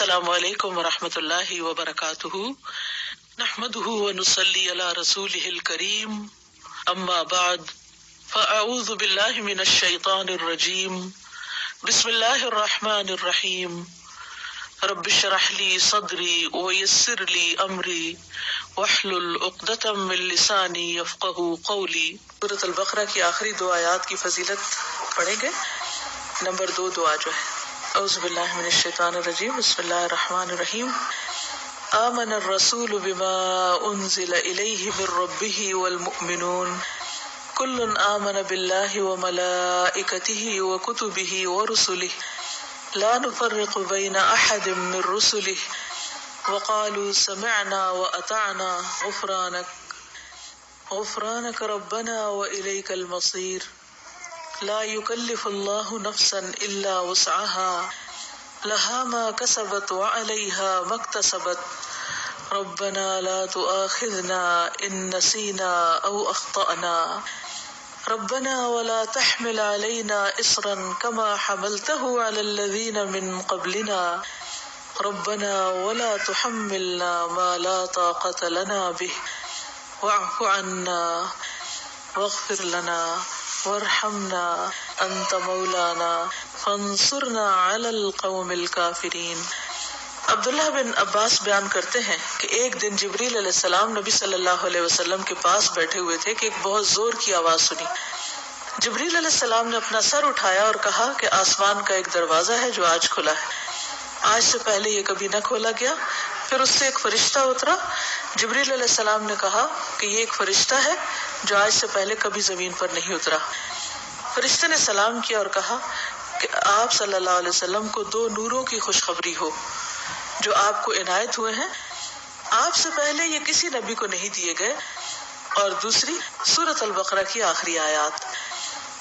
السلام علیکم ورحمۃ اللہ وبرکاتہ، نحمده ونصلی علی رسوله الکریم، اما بعد فاعوذ باللہ من الشیطان الرجیم، بسم اللہ الرحمن الرحیم، رب اشرح لی صدری ویسر لی امری واحلل عقدۃ من لسانی یفقهوا قولی۔ سورۃ البقرہ کی آخری دو آیات کی فضیلت پڑھیں گے۔ نمبر 2 دعا جو ہے، اعوذ باللہ من الشیطان الرجیم، بسم اللہ الرحمن الرحیم، آمن الرسول بما انزل الیہ من ربہ والمؤمنون کل آمن باللہ وملائکتہ وکتبہ ورسلہ لا نفرق بین احد من رسلہ وقالوا سمعنا واطعنا غفرانک ربنا والیک المصیر۔ لا يكلف الله نفسا الا وسعها لها ما كسبت وعليها ما اكتسبت ربنا لا تؤاخذنا ان نسينا او اخطأنا ربنا ولا تحمل علينا اصرا كما حملته على الذين من قبلنا ربنا ولا تحملنا ما لا طاقة لنا به واعف عنا واغفر لنا وارحمنا انت مولانا فانصرنا علی القوم الکافرین۔ عبداللہ بن عباس بیان کرتے ہیں کہ ایک دن جبریل علیہ السلام نبی صلی اللہ علیہ وسلم کے پاس بیٹھے ہوئے تھے کہ ایک بہت زور کی آواز سنی۔ جبریل علیہ السلام نے اپنا سر اٹھایا اور کہا کہ آسمان کا ایک دروازہ ہے جو آج کھلا ہے، آج سے پہلے یہ کبھی نہ کھولا گیا۔ پھر اس سے ایک فرشتہ اترا۔ جبریل علیہ السلام نے کہا کہ یہ ایک فرشتہ ہے جو آج سے پہلے کبھی زمین پر نہیں اترا۔ فرشتے نے سلام کیا اور کہا کہ آپ صلی اللہ علیہ وسلم کو 2 نوروں کی خوشخبری ہو جو آپ کو عنایت ہوئے ہیں، آپ سے پہلے یہ کسی نبی کو نہیں دیے گئے، اور دوسری سورۃ البقرہ کی آخری آیات،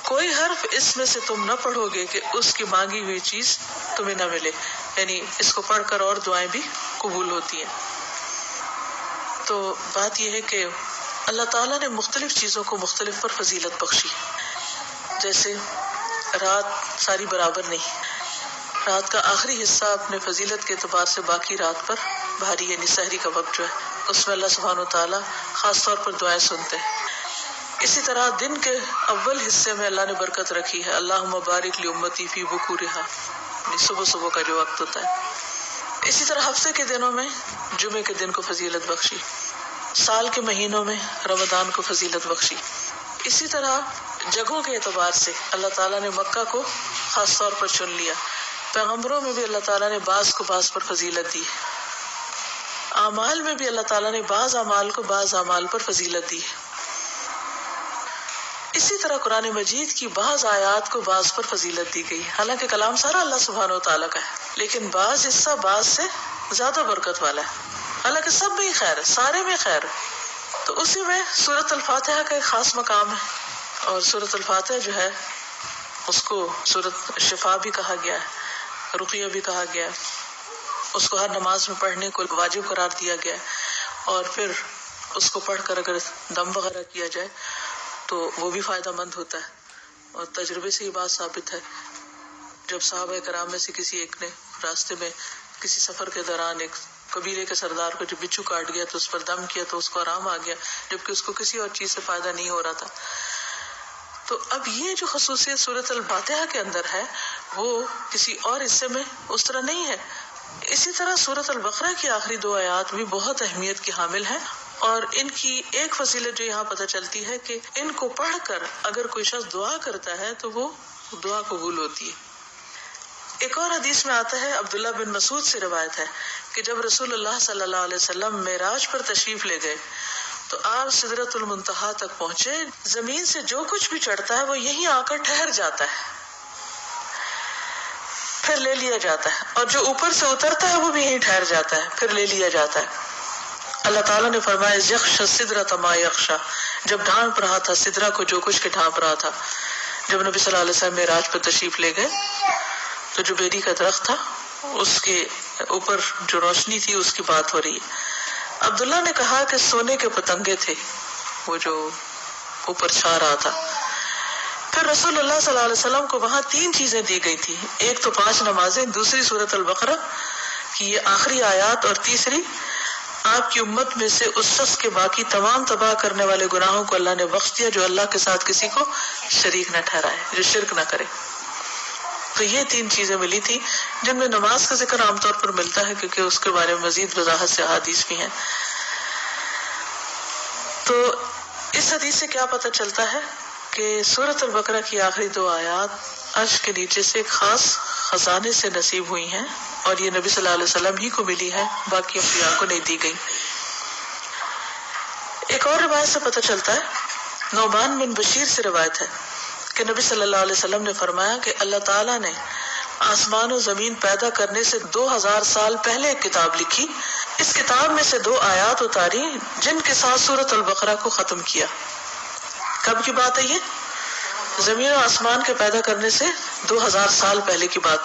کوئی حرف اس میں سے تم نہ پڑھو گے کہ اس کی مانگی ہوئی چیز تمہیں نہ ملے، یعنی اس کو پڑھ کر اور دعائیں بھی قبول ہوتی ہیں۔ تو بات یہ ہے کہ اللہ تعالیٰ نے مختلف چیزوں کو مختلف پر فضیلت بخشی، جیسے رات ساری برابر نہیں، رات کا آخری حصہ اپنے فضیلت کے اعتبار سے باقی رات پر بھاری، یعنی سحری کا وقت جو ہے اس میں اللہ سبحانہ وتعالیٰ خاص طور پر دعائیں سنتے ہیں۔ اسی طرح دن کے اول حصے میں اللہ نے برکت رکھی ہے، اللہم بارک لامتی فی بکورہا، یعنی صبح کا جو وقت ہوتا ہے۔ اسی طرح ہفتے کے دنوں میں جمعے کے دن کو فضیلت بخشی، سال کے مہینوں میں رمضان کو فضیلت بخشی۔ اسی طرح جگہوں کے اعتبار سے اللہ تعالیٰ نے مکہ کو خاص طور پر چن لیا، پیغمبروں میں بھی اللہ تعالیٰ نے بعض کو بعض پر فضیلت دی، اعمال میں بھی اللہ تعالیٰ نے بعض اعمال کو بعض اعمال پر فضیلت دی۔ اسی طرح قرآن مجید کی بعض آیات کو بعض پر فضیلت دی گئی، حالانکہ کلام سارا اللہ سبحانہ وتعالیٰ کا ہے، لیکن بعض حصہ بعض سے زیادہ برکت والا ہے، حالانکہ سب میں ہی خیر ہے، سارے میں خیر ہے۔ تو اسی میں سورۃ الفاتحہ کا ایک خاص مقام ہے، اور سورۃ الفاتحہ جو ہے اس کو سورۃ شفا بھی کہا گیا ہے، رقیہ بھی کہا گیا ہے، اس کو ہر نماز میں پڑھنے کو واجب قرار دیا گیا ہے، اور پھر اس کو پڑھ کر اگر دم وغیرہ کیا جائے تو وہ بھی فائدہ مند ہوتا ہے، اور تجربے سے یہ بات ثابت ہے۔ جب صحابہ کرام میں سے کسی ایک نے راستے میں کسی سفر کے دوران ایک قبیلے کے سردار کو جو بچھو کاٹ گیا تو اس پر دم کیا تو اس کو آرام آ گیا، جبکہ اس کو کسی اور چیز سے فائدہ نہیں ہو رہا تھا۔ تو اب یہ جو خصوصیت سورۃ الفاتحہ کے اندر ہے وہ کسی اور حصے میں اس طرح نہیں ہے۔ اسی طرح سورۃ البقرہ کی آخری 2 آیات بھی بہت اہمیت کی حامل ہیں، اور ان کی ایک فضیلت جو یہاں پتہ چلتی ہے کہ ان کو پڑھ کر اگر کوئی شخص دعا کرتا ہے تو وہ دعا قبول ہوتی ہے۔ ایک اور حدیث میں آتا ہے، عبداللہ بن مسعود سے روایت ہے کہ جب رسول اللہ صلی اللہ علیہ وسلم معراج پر تشریف لے گئے تو آپ سدرۃ المنتہا تک پہنچے، زمین سے جو کچھ بھی چڑھتا ہے وہ یہیں آ کر ٹھہر جاتا ہے، پھر لے لیا جاتا ہے، اور جو اوپر سے اترتا ہے وہ بھی یہیں ٹھہر جاتا ہے، پھر لے لیا جاتا ہے۔ اللہ تعالیٰ نے فرمایا یغشی السدرۃ ما یغشی، جب ڈھانپ رہا تھا سدرہ کو جو کچھ کے ڈھانپ رہا تھا۔ جب نبی صلی اللہ علیہ وسلم معراج پر تشریف لے گئے تو جو بیری کا درخت تھا اس کے اوپر جو روشنی تھی اس کی بات ہو رہی ہے۔ عبداللہ نے کہا کہ سونے کے پتنگے تھے وہ جو اوپر چھا رہا تھا۔ پھر رسول اللہ صلی اللہ علیہ وسلم کو وہاں 3 چیزیں دی گئی تھی، ایک تو 5 نمازیں، دوسری سورۃ البقرہ، کہ یہ آخری آیات، اور تیسری آپ کی امت میں سے اس شخص کے باقی تمام تباہ کرنے والے گناہوں کو اللہ نے بخش دیا جو اللہ کے ساتھ کسی کو شریک نہ ٹھہرائے، جو شرک نہ کرے۔ تو یہ تین چیزیں ملی تھی جن میں نماز کا ذکر عام طور پر ملتا ہے کیونکہ اس کے بارے میں مزید وضاحت سے احادیث بھی ہیں۔ تو اس حدیث سے کیا پتہ چلتا ہے کہ سورۃ البقرہ کی آخری دو آیات عرش کے نیچے سے ایک خاص خزانے سے نصیب ہوئی ہیں، اور یہ نبی صلی اللہ علیہ وسلم ہی کو ملی ہے، باقی انبیاء کو نہیں دی گئی۔ ایک اور روایت سے پتہ چلتا ہے، نعمان بن بشیر سے روایت ہے کہ نبی صلی اللہ علیہ وسلم نے فرمایا کہ اللہ تعالیٰ نے آسمان و زمین پیدا کرنے سے 2000 سال پہلے ایک کتاب لکھی، اس کتاب میں سے 2 آیات اتاری جن کے ساتھ سورۃ البقرہ کو ختم کیا۔ کب کی بات ہے یہ؟ زمین و آسمان کے پیدا کرنے سے 2000 سال پہلے کی بات۔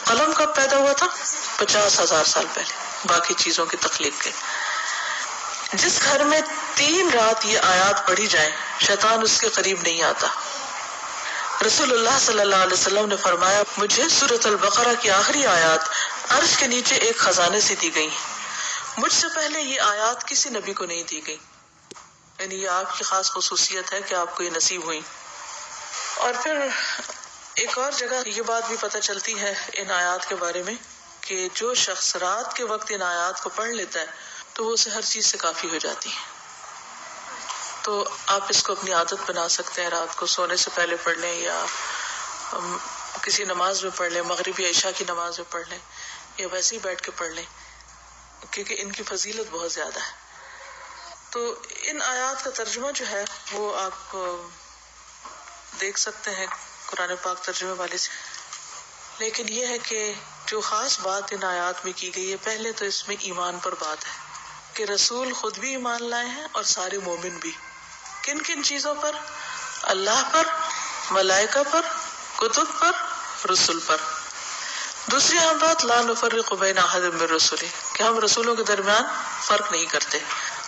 قلم کب پیدا ہوا تھا؟ 50,000 سال پہلے، باقی چیزوں کی تخلیق کے۔ جس گھر میں 3 رات یہ آیات پڑھی جائیں شیطان اس کے قریب نہیں آتا۔ رسول اللہ صلی اللہ علیہ وسلم نے فرمایا، مجھے سورۃ البقرہ کی آخری آیات عرش کے نیچے ایک خزانے سے دی گئی، مجھ سے پہلے یہ آیات کسی نبی کو نہیں دی گئی، یعنی یہ آپ کی خاص خصوصیت ہے کہ آپ کو یہ نصیب ہوئی۔ اور پھر ایک اور جگہ یہ بات بھی پتہ چلتی ہے ان آیات کے بارے میں کہ جو شخص رات کے وقت ان آیات کو پڑھ لیتا ہے تو وہ اسے ہر چیز سے کافی ہو جاتی ہے۔ تو آپ اس کو اپنی عادت بنا سکتے ہیں، رات کو سونے سے پہلے پڑھ لیں، یا کسی نماز میں پڑھ لیں، مغرب یا عشاء کی نماز میں پڑھ لیں، یا ویسے ہی بیٹھ کے پڑھ لیں، کیونکہ ان کی فضیلت بہت زیادہ ہے۔ تو ان آیات کا ترجمہ جو ہے وہ آپ دیکھ سکتے ہیں قرآن پاک ترجمے والے سے، لیکن یہ ہے کہ جو خاص بات ان آیات میں کی گئی ہے، پہلے تو اس میں ایمان پر بات ہے کہ رسول خود بھی ایمان لائے ہیں اور سارے مومن بھی۔ کن کن چیزوں پر؟ اللہ پر، ملائکہ پر، کتب پر، رسول پر۔ دوسری اہم بات، لا نفرق بین احد من رسلہ، کہ ہم رسولوں کے درمیان فرق نہیں کرتے۔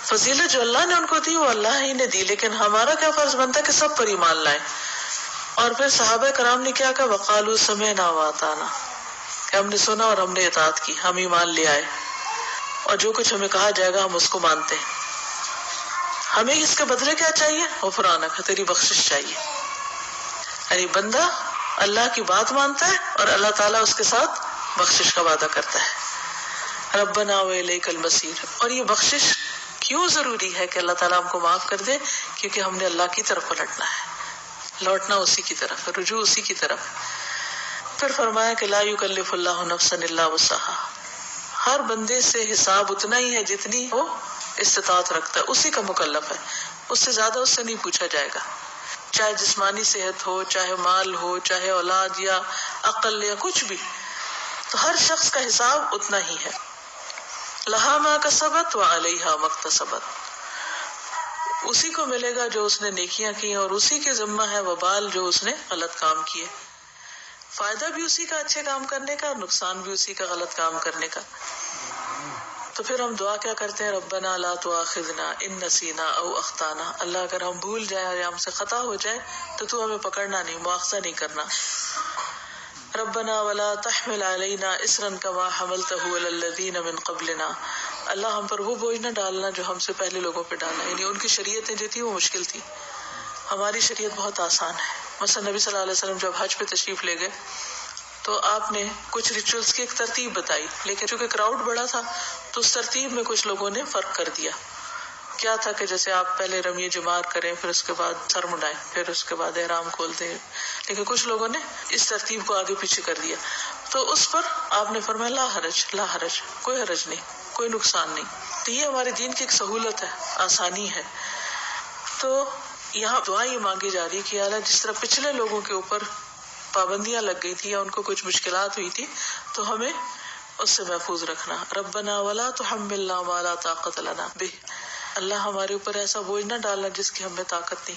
فضیلت جو اللہ نے ان کو دی وہ اللہ ہی نے دی، لیکن ہمارا کیا فرض بنتا ہے کہ سب پر ایمان لائیں۔ اور پھر صحابہ کرام نے کیا کہا، وقالوا سمعنا واطعنا، کہ ہم نے سنا اور ہم نے اطاعت کی، ہم ایمان لے آئے، اور جو کچھ ہمیں کہا جائے گا ہم اس کو مانتے ہیں۔ ہمیں اس کے بدلے کیا چاہیے؟ غفرانک، تیری بخشش چاہیے۔ یعنی بندہ اللہ کی بات مانتا ہے اور اللہ تعالیٰ اس کے ساتھ بخشش کا وعدہ کرتا ہے، ربنا والیک المصیر۔ اور یہ بخشش کیوں ضروری ہے کہ اللہ تعالیٰ ہم کو معاف کر دے؟ کیونکہ ہم نے اللہ کی طرف پلٹنا ہے، لوٹنا اسی کی طرف، رجوع اسی کی طرف۔ پھر فرمایا کہ لا یکلف اللہ نفسا الا وسعها، ہر بندے سے حساب اتنا ہی ہے جتنی وہ استطاعت رکھتا ہے، اسی کا مکلف ہے، اس سے زیادہ اس سے نہیں پوچھا جائے گا، چاہے جسمانی صحت ہو، چاہے مال ہو، چاہے اولاد یا عقل یا کچھ بھی، تو ہر شخص کا حساب اتنا ہی ہے۔ لہا ما کسبت وعلیہا ما اکتسبت، اسی کو ملے گا جو اس نے نیکیاں کی اور اسی کے ذمہ ہے وبال جو اس نے غلط کام کیے، فائدہ بھی اسی کا اچھے کام کرنے کا اور نقصان بھی اسی کا غلط کام کرنے کا۔ تو پھر ہم دعا کیا کرتے ہیں، ربنا لا تؤاخذنا ان نسینا او اخطانا، اللہ اگر ہم بھول جائیں یا ہم سے خطا ہو جائے تو ہمیں پکڑنا نہیں، مؤاخذہ نہیں کرنا۔ ربنا ولا تحمل علینا اصرا کما حملته علی الذین من قبلنا، اللہ ہم پر وہ بوجھ نہ ڈالنا جو ہم سے پہلے لوگوں پہ ڈالا، یعنی ان کی شریعتیں جو تھی وہ مشکل تھی، ہماری شریعت بہت آسان ہے۔ مثلا نبی صلی اللہ علیہ وسلم جب حج پہ تشریف لے گئے تو آپ نے کچھ ریچولز کی ایک ترتیب بتائی، لیکن چونکہ کراؤڈ بڑا تھا تو اس ترتیب میں کچھ لوگوں نے فرق کر دیا۔ کیا تھا کہ جیسے آپ پہلے رمی جمار کریں، پھر اس کے بعد سر مڈائیں، پھر اس کے بعد احرام کھول دیں، لیکن کچھ لوگوں نے اس ترتیب کو آگے پیچھے کر دیا، تو اس پر آپ نے فرمایا لا حرج، لا حرج، کوئی حرج نہیں، کوئی نقصان نہیں۔ تو یہ ہمارے دین کی ایک سہولت ہے، آسانی ہے۔ تو یہاں دعا یہ مانگی جا رہی ہے کہ اللہ جس طرح پچھلے لوگوں کے اوپر پابندیاں لگ گئی تھی یا ان کو کچھ مشکلات ہوئی تھی تو ہمیں اس سے محفوظ رکھنا۔ ربنا ولا تحملنا ما لا طاقت لنا بہ، اللہ ہمارے اوپر ایسا بوجھ نہ ڈالنا جس کی ہمیں طاقت نہیں۔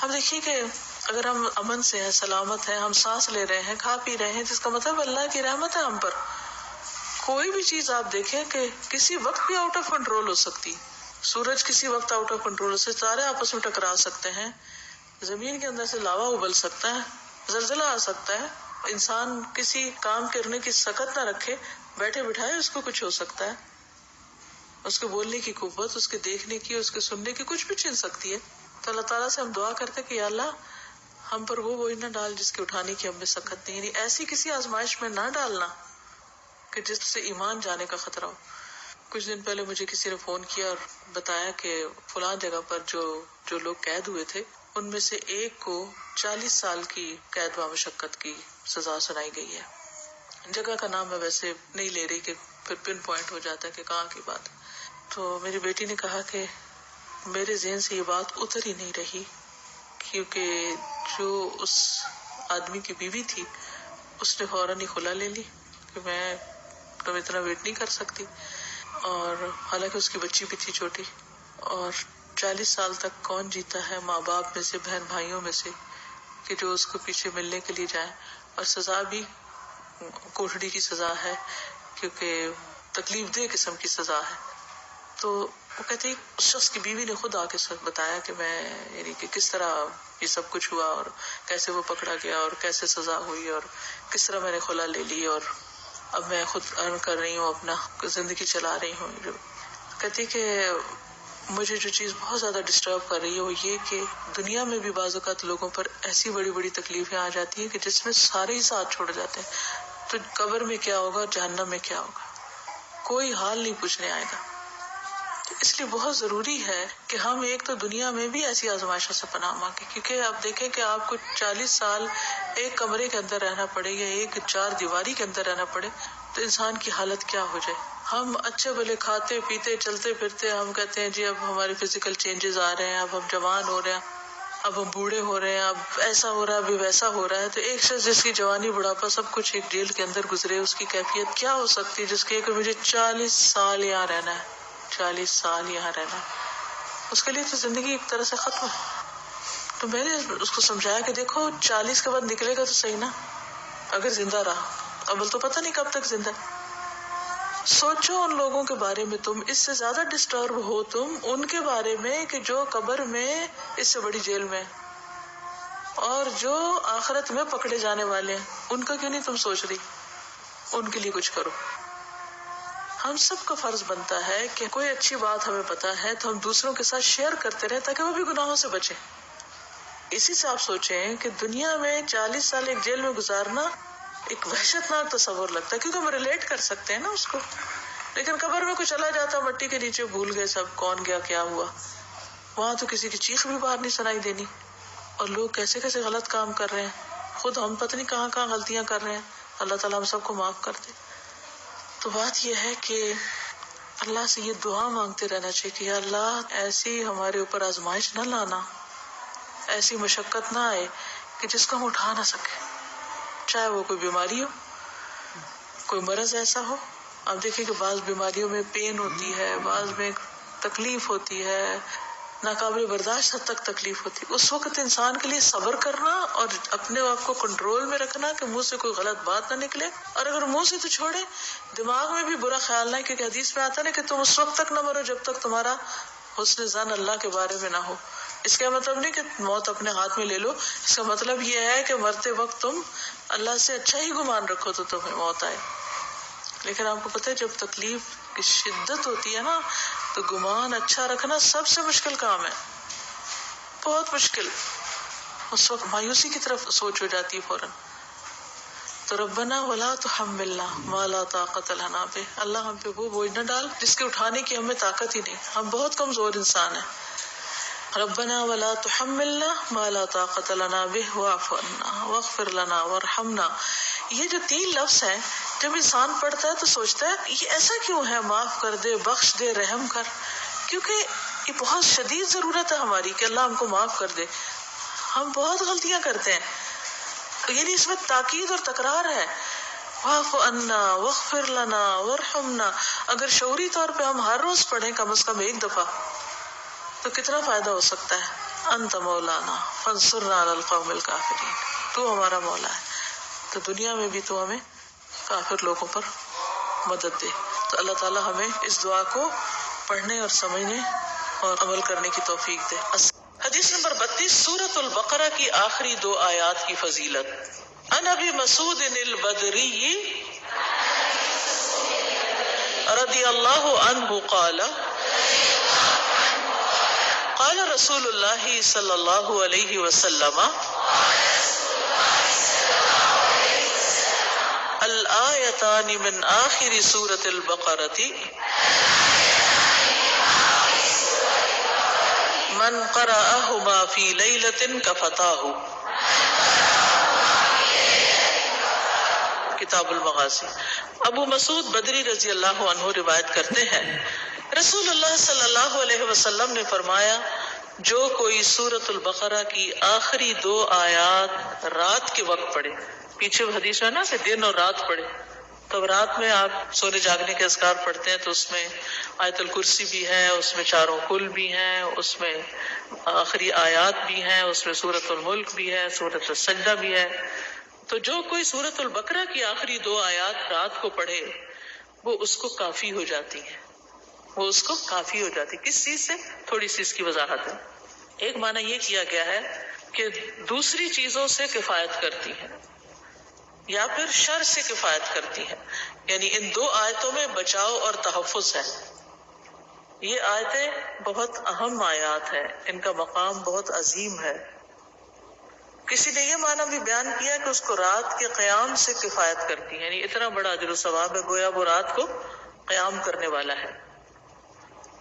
اب دیکھیے کہ اگر ہم امن سے ہیں، سلامت ہیں، ہم سانس لے رہے ہیں، کھا پی رہے ہیں، جس کا مطلب اللہ کی رحمت ہے ہم پر۔ کوئی بھی چیز آپ دیکھیں کہ کسی وقت بھی آؤٹ آف کنٹرول ہو سکتی، سورج کسی وقت آؤٹ آف کنٹرول سے ستارے آپس میں ٹکرا سکتے ہیں، زمین کے اندر سے لاوا ابل سکتا ہے، زلزلہ آ سکتا ہے، انسان کسی کام کرنے کی سکت نہ رکھے بیٹھے بٹھائے اس کو کچھ ہو سکتا ہے، اس کے بولنے کی قوت، اس کے دیکھنے کی، اس کے سننے کی، کچھ بھی چھن سکتی ہے. تو اللہ تعالیٰ سے ہم دعا کرتے کہ یا اللہ ہم پر وہ بوجھ نہ ڈال جس کے اٹھانے کی ہم میں سخت نہیں، یعنی ایسی کسی آزمائش میں نہ ڈالنا کہ جس سے ایمان جانے کا خطرہ ہو. کچھ دن پہلے مجھے کسی نے فون کیا اور بتایا کہ فلاں جگہ پر جو لوگ قید ہوئے تھے ان میں سے ایک کو 40 سال کی قید و مشقت کی سزا سنائی گئی ہے. جگہ کا نام میں ویسے نہیں لے رہی کہ پھر پن پوائنٹ ہو جاتا ہے کہ کہاں کی بات. تو میری بیٹی نے کہا کہ میرے ذہن سے یہ بات اتر ہی نہیں رہی، کیونکہ جو اس آدمی کی بیوی تھی اس نے فوراً ہی خلا لے لی کہ میں تم اتنا ویٹ نہیں کر سکتی، اور حالانکہ اس کی بچی بھی تھی چھوٹی. اور 40 سال تک کون جیتا ہے ماں باپ میں سے، بہن بھائیوں میں سے، کہ جو اس کو پیچھے ملنے کے لیے جائیں. اور سزا بھی کوٹھڑی کی سزا ہے، کیونکہ تکلیف دہ قسم کی سزا ہے. تو وہ کہتے اس شخص کی بیوی نے خود آ کے بتایا کہ میں یعنی کہ کس طرح یہ سب کچھ ہوا اور کیسے وہ پکڑا گیا اور کیسے سزا ہوئی اور کس طرح میں نے خلا لے لی اور اب میں خود ارن کر رہی ہوں، اپنا زندگی چلا رہی ہوں. کہتی کہ مجھے جو چیز بہت زیادہ ڈسٹرب کر رہی ہے وہ یہ کہ دنیا میں بھی بعض اوقات لوگوں پر ایسی بڑی بڑی تکلیفیں آ جاتی ہیں کہ جس میں سارے ہی ساتھ چھوڑ جاتے ہیں. تو قبر میں کیا ہوگا، جہنم میں کیا ہوگا، کوئی حال نہیں پوچھنے آئے گا. اس لیے بہت ضروری ہے کہ ہم ایک تو دنیا میں بھی ایسی آزمائشوں سے پناہ مانگیں، کیونکہ آپ دیکھیں کہ آپ کو 40 سال ایک کمرے کے اندر رہنا پڑے یا ایک 4 دیواری کے اندر رہنا پڑے تو انسان کی حالت کیا ہو جائے. ہم اچھے بھلے کھاتے پیتے چلتے پھرتے ہم کہتے ہیں جی اب ہمارے فزیکل چینجز آ رہے ہیں، اب ہم جوان ہو رہے ہیں، اب ہم بوڑھے ہو رہے ہیں، اب ایسا ہو رہا ہے، ابھی ویسا ہو رہا ہے. تو ایک شخص جس کی جوانی بڑھاپا سب کچھ ایک جیل کے اندر گزرے، اس کی کیفیت کیا ہو سکتی ہے جس کے کہ مجھے 40 سال یہاں رہنا ہے، 40 سال یہاں رہنا ہے. اس کے لیے تو زندگی ایک طرح سے ختم ہے. تو میں نے اس کو سمجھایا کہ دیکھو 40 کے بعد نکلے گا تو صحیح نا، اگر زندہ رہا. اول تو پتہ نہیں کب تک زندہ. سوچو ان لوگوں کے بارے میں، تم اس سے زیادہ ڈسٹرب ہو تم ان کے بارے میں کہ جو قبر میں اس سے بڑی جیل میں، اور جو آخرت میں پکڑے جانے والے ہیں ان کا کیوں نہیں تم سوچ رہی؟ ان کے لیے کچھ کرو. ہم سب کا فرض بنتا ہے کہ کوئی اچھی بات ہمیں پتا ہے تو ہم دوسروں کے ساتھ شیئر کرتے رہیں تاکہ وہ بھی گناہوں سے بچیں. اسی سے آپ سوچیں کہ دنیا میں 40 سال ایک جیل میں گزارنا ایک وحشت ناک تصور لگتا ہے، کیونکہ ہم ریلیٹ کر سکتے ہیں نا اس کو. لیکن قبر میں کوئی چلا جاتا مٹی کے نیچے، بھول گئے سب کون گیا کیا ہوا. وہاں تو کسی کی چیخ بھی باہر نہیں سنائی دینی، اور لوگ کیسے کیسے غلط کام کر رہے ہیں، خود ہم پتہ نہیں کہاں کہاں غلطیاں کر رہے ہیں. اللہ تعالیٰ ہم سب کو معاف کر دے. تو بات یہ ہے کہ اللہ سے یہ دعا مانگتے رہنا چاہیے کہ یا اللہ ایسی ہمارے اوپر آزمائش نہ لانا، ایسی مشقت نہ آئے کہ جس کو ہم اٹھا نہ سکے، چاہے وہ کوئی بیماری ہو، کوئی مرض ایسا ہو. آپ دیکھیں کہ بعض بیماریوں میں پین ہوتی ہے، بعض میں تکلیف ہوتی ہے، ناقابل برداشت حد تک تکلیف ہوتی ہے. اس وقت انسان کے لیے صبر کرنا اور اپنے آپ کو کنٹرول میں رکھنا کہ منہ سے کوئی غلط بات نہ نکلے. اور اگر منہ سے تو چھوڑے، دماغ میں بھی برا خیال نہ، کیونکہ حدیث میں آتا ہے کہ تم اس وقت تک نہ مرو جب تک تمہارا حسن ظن اللہ کے بارے میں نہ ہو. اس کا مطلب نہیں کہ موت اپنے ہاتھ میں لے لو، اس کا مطلب یہ ہے کہ مرتے وقت تم اللہ سے اچھا ہی گمان رکھو تو تمہیں موت آئے. لیکن آپ کو پتہ ہے جب تکلیف کی شدت ہوتی ہے نا تو گمان اچھا رکھنا سب سے مشکل کام ہے، بہت مشکل. اس وقت مایوسی کی طرف سوچ ہو جاتی ہے فوراً. تو ربنا ولا تحملنا ما لا طاقت لنا به، اللہ ہم پہ وہ بوجھ نہ ڈال جس کے اٹھانے کی ہمیں طاقت ہی نہیں، ہم بہت کمزور انسان ہیں. ربنا ولا تحملنا ما لا طاقت لنا به واعف عنا واغفر لنا وارحمنا. یہ جو 3 لفظ ہیں جب انسان پڑھتا ہے تو سوچتا ہے یہ ایسا کیوں ہے، معاف کر دے، بخش دے، رحم کر، کیونکہ یہ بہت شدید ضرورت ہے ہماری کہ اللہ ہم کو معاف کر دے. ہم بہت غلطیاں کرتے ہیں، یعنی اس میں تاکید اور تکرار ہے. واعف عنا واغفر لنا وارحمنا. اگر شعوری طور پہ ہم ہر روز پڑھیں کم از کم ایک دفعہ تو کتنا فائدہ ہو سکتا ہے. انت مولانا فانصرنا علی القوم الکافرین، تو ہمارا مولا ہے تو دنیا میں بھی تو ہمیں کافر لوگوں پر مدد دے. تو اللہ تعالی ہمیں اس دعا کو پڑھنے اور سمجھنے اور عمل کرنے کی توفیق دے. حدیث نمبر 32 سورۃ البقرہ کی آخری 2 آیات کی فضیلت. عن ابی مسعود البدری رضی اللہ عنہ قال قال رسول اللہ صلی اللہ علیہ وسلم الآیتان من آخر سورة البقرة من قرأهما في ليلة كفتاه. کتاب المغازی. ابو مسعود بدری رضی اللہ عنہ روایت کرتے ہیں رسول اللہ صلی اللہ علیہ وسلم نے فرمایا جو کوئی سورۃ البقرہ کی آخری 2 آیات رات کے وقت پڑھے، پیچھے حدیث ہے نا کہ دن اور رات پڑھے، تو رات میں آپ سونے جاگنے کے اذکار پڑھتے ہیں تو اس میں آیت الکرسی بھی ہے، اس میں چاروں کل بھی ہیں، اس میں آخری آیات بھی ہیں، اس میں سورۃ الملک بھی ہے، سورۃ السجدہ بھی ہے. تو جو کوئی سورۃ البقرہ کی آخری 2 آیات رات کو پڑھے وہ اس کو کافی ہو جاتی ہے، وہ اس کو کافی ہو جاتی. کس چیز سے؟ تھوڑی سی اس کی وضاحت ہے. ایک معنی یہ کیا گیا ہے کہ دوسری چیزوں سے کفایت کرتی ہے یا پھر شر سے کفایت کرتی ہے، یعنی ان 2 آیتوں میں بچاؤ اور تحفظ ہے. یہ آیتیں بہت اہم آیات ہیں، ان کا مقام بہت عظیم ہے. کسی نے یہ معنی بھی بیان کیا کہ اس کو رات کے قیام سے کفایت کرتی ہے، یعنی اتنا بڑا اجر و ثواب ہے، گویا وہ رات کو قیام کرنے والا ہے.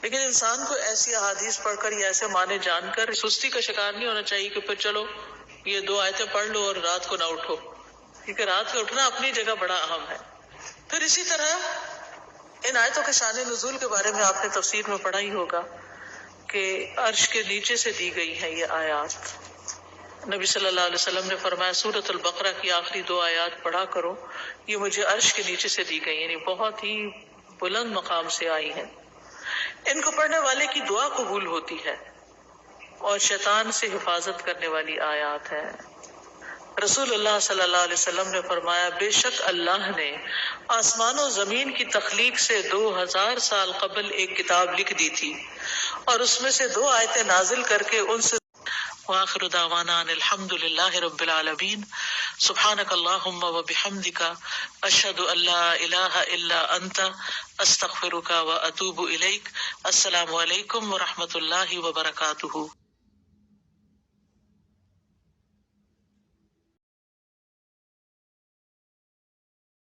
لیکن انسان کو ایسی احادیث پڑھ کر یا ایسے معنی جان کر سستی کا شکار نہیں ہونا چاہیے کہ پھر چلو یہ 2 آیتیں پڑھ لو اور رات کو نہ اٹھو، کیونکہ رات کو اٹھنا اپنی جگہ بڑا اہم ہے. پھر اسی طرح ان آیتوں کے شان نزول کے بارے میں آپ نے تفسیر میں پڑھا ہی ہوگا کہ عرش کے نیچے سے دی گئی ہے یہ آیات. نبی صلی اللہ علیہ وسلم نے فرمایا سورۃ البقرہ کی آخری 2 آیات پڑھا کرو، یہ مجھے عرش کے نیچے سے دی گئی، یعنی بہت ہی بلند مقام سے آئی ہیں. ان کو پڑھنے والے کی دعا قبول ہوتی ہے اور شیطان سے حفاظت کرنے والی آیات ہیں. رسول اللہ صلی اللہ علیہ وسلم نے فرمایا بے شک اللہ نے آسمان و زمین کی تخلیق سے 2000 سال قبل ایک کتاب لکھ دی تھی اور اس میں سے 2 آیتیں نازل کر کے ان سے. وآخر دعوانا ان الحمد للہ رب العالمین. سبحانک اللہم وبحمدک اشہد ان لا الہ الا انت استغفرک واتوب الیک. السلام علیکم ورحمۃ اللہ وبرکاتہ.